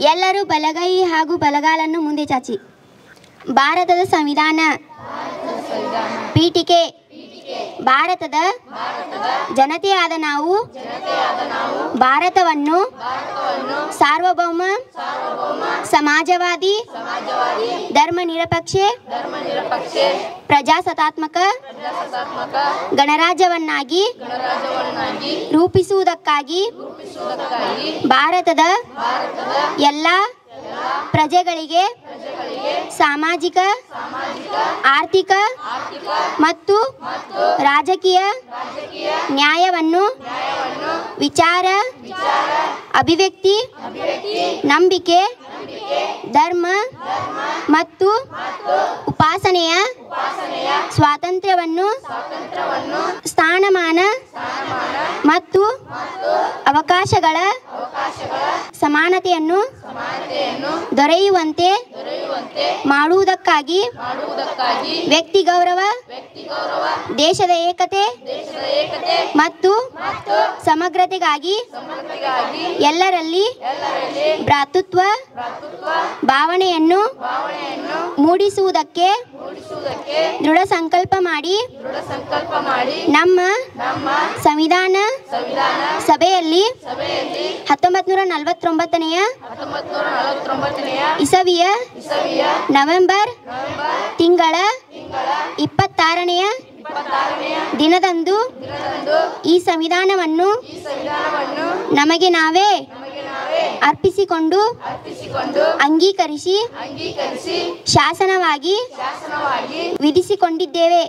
ಎಲ್ಲರೂ ಬಲಗೈ ಹಾಗೂ ಬಲಗಾಲನ್ನು ಮುಂದೆ ಚಾಚಿ. ಭಾರತದ ಸಂವಿಧಾನ. ಪೀಠಿಕೆ. ಭಾರತದ ಜನತೆಯಾದ ನಾವು ಭಾರತವನ್ನು ಸಾರ್ವಭೌಮ ಸಮಾಜವಾದಿ ಧರ್ಮನಿರಪೇಕ್ಷ ಪ್ರಜಾಸತ್ತಾತ್ಮಕ ಗಣರಾಜ್ಯವನ್ನಾಗಿ ರೂಪಿಸುವುದಕ್ಕಾಗಿ ಭಾರತದ ಎಲ್ಲ ಪ್ರಜೆಗಳಿಗೆ ಸಾಮಾಜಿಕ ಆರ್ಥಿಕ ಮತ್ತು ರಾಜಕೀಯ ನ್ಯಾಯವನ್ನು ವಿಚಾರ ಅಭಿವ್ಯಕ್ತಿ ನಂಬಿಕೆ ಧರ್ಮ ಮತ್ತು ಉಪಾಸನೆಯ ಸ್ವಾತಂತ್ರ್ಯವನ್ನು ಸ್ಥಾನಮಾನ ಮತ್ತು ಅವಕಾಶಗಳ ಸಮಾನತೆಯನ್ನು ದೊರೆಯುವಂತೆ ಮಾಡುವುದಕ್ಕಾಗಿ ವ್ಯಕ್ತಿ ಗೌರವ ದೇಶದ ಏಕತೆ ಮತ್ತು ಸಮಗ್ರತೆಗಾಗಿ ಎಲ್ಲರಲ್ಲಿ ಭ್ರಾತೃತ್ವ ಭಾವನೆಯನ್ನು ಮೂಡಿಸುವುದಕ್ಕೆ ದೃಢ ಸಂಕಲ್ಪ ಮಾಡಿ ನಮ್ಮ ಸಂವಿಧಾನ ಸಭೆಯಲ್ಲಿ 1949ನೇ ಇಸವಿಯ ನವೆಂಬರ್ ತಿಂಗಳ 26ನೇ ದಿನದಂದು ಈ ಸಂವಿಧಾನವನ್ನು ನಮಗೆ ನಾವೇ ಅರ್ಪಿಸಿಕೊಂಡು ಅಂಗೀಕರಿಸಿ ಶಾಸನವಾಗಿ ವಿಧಿಸಿಕೊಂಡಿದ್ದೇವೆ.